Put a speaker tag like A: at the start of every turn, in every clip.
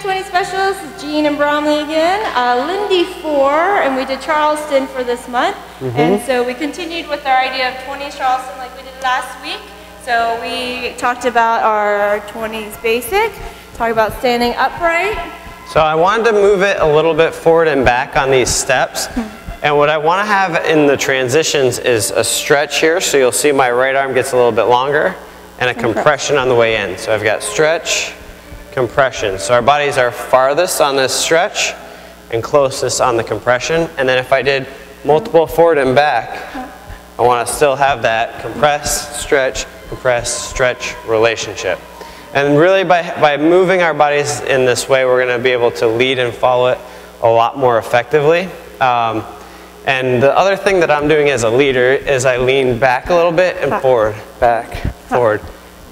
A: 20 specialists. It's Jean and Bromley again. Lindy 4, and we did Charleston for this month. And so we continued with our idea of 20 Charleston like we did last week. So we talked about our 20s basic, talked about standing upright.
B: So I wanted to move it a little bit forward and back on these steps. And what I want to have in the transitions is a stretch here. So you'll see my right arm gets a little bit longer and a compression on the way in. So I've got stretch, compression. So our bodies are farthest on this stretch and closest on the compression. And then if I did multiple forward and back, I want to still have that compress, stretch relationship. And really by moving our bodies in this way, we're going to be able to lead and follow it a lot more effectively. And the other thing that I'm doing as a leader is I lean back a little bit and forward, back, forward.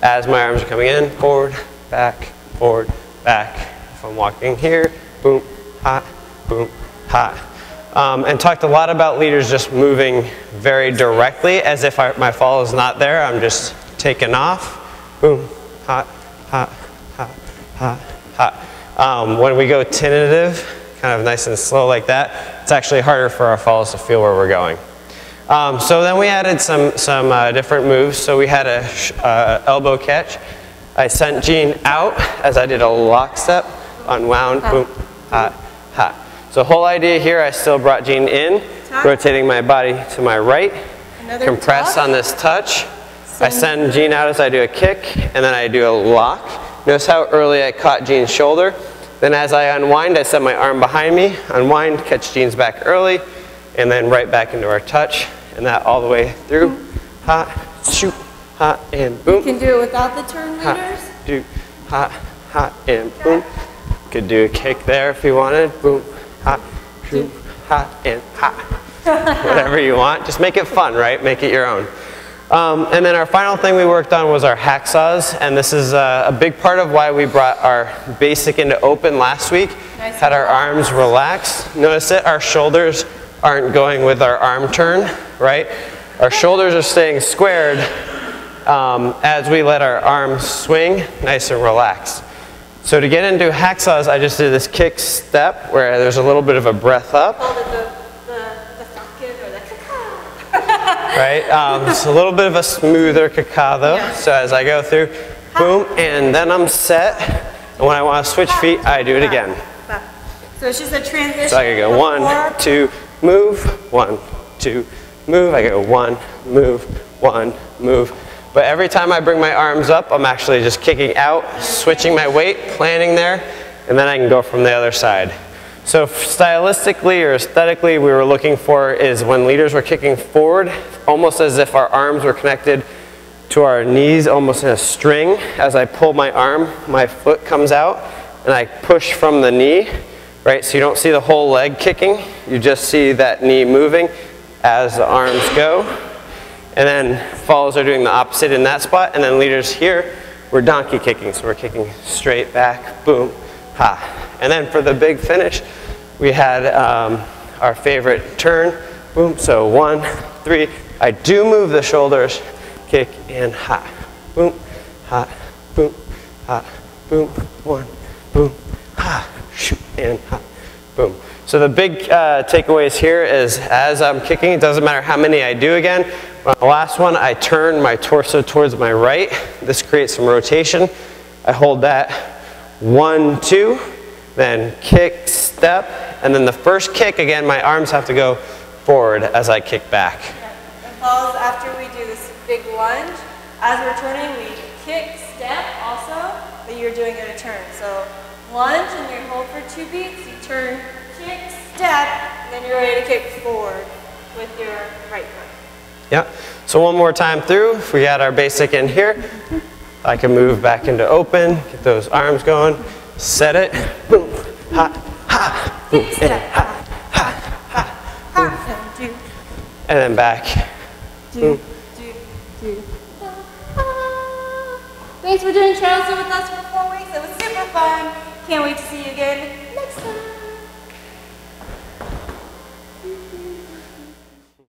B: As my arms are coming in, forward, back. If I'm walking here, boom, hot, and talked a lot about leaders just moving very directly as if my follow is not there. I'm just taking off, boom, hot. When we go tentative, kind of nice and slow like that, it's actually harder for our follows to feel where we're going. So then we added some different moves. So we had a elbow catch. I sent Jean out as I did a lock step, unwound, boom, hot. So the whole idea here, I still brought Jean in, rotating my body to my right, compress on this touch. I send Jean out as I do a kick, and then I do a lock. Notice how early I caught Jean's shoulder. Then as I unwind, I set my arm behind me, unwind, catch Jean's back early, and then right back into our touch, and that all the way through. Hot, shoot, hot, and boom.
A: You can do it without the turn leaders.
B: Hot, and boom. Could do a kick there if you wanted. Boom, hot, shoot, hot, and hot. Whatever you want. Just make it fun, right? Make it your own. And then our final thing we worked on was our hacksaws, and this is a big part of why we brought our basic into open last week. Had our arms relaxed. Notice it, our shoulders aren't going with our arm turn, right? Our shoulders are staying squared as we let our arms swing nice and relaxed. So to get into hacksaws, I just did this kick step where there's a little bit of a breath up. Right, it's a little bit of a smoother caca though. So as I go through, boom, and then I'm set. And when I want to switch feet, I do it again.
A: So it's just a transition.
B: So I can go 1, 2, move, 1, 2, move. I go 1, move, 1, move. But every time I bring my arms up, I'm actually just kicking out, switching my weight, planting there, and then I can go from the other side. So stylistically or aesthetically, we were looking for is when leaders were kicking forward, almost as if our arms were connected to our knees, almost in a string. As I pull my arm, my foot comes out, and I push from the knee, right? So you don't see the whole leg kicking, you just see that knee moving as the arms go. And then follows are doing the opposite in that spot, and then leaders here, we're donkey kicking, so we're kicking straight back, boom, ha. And then for the big finish, we had our favorite turn, boom, so 1, 3. I do move the shoulders, kick and ha, boom, boom, 1, boom, ha, shoot, and ha, boom. So the big takeaways here is as I'm kicking, it doesn't matter how many I do again. The last one, I turn my torso towards my right. This creates some rotation. I hold that 1, 2. Then kick, step, and then the first kick, again, my arms have to go forward as I kick back.
A: And follows after we do this big lunge. As we're turning, we kick, step also, but you're doing it a turn. So lunge, and you hold for 2 beats, you turn, kick, step, and then you're ready to kick forward with your right foot.
B: Yeah, so one more time through. If we got our basic in here, I can move back into open, get those arms going. Set it, boom, ha, ha, boom, and ha, ha, ha, boom. And then back, boom.
A: Thanks for doing Charleston with us for 4 weeks. It was super fun. Can't wait to see you again next time.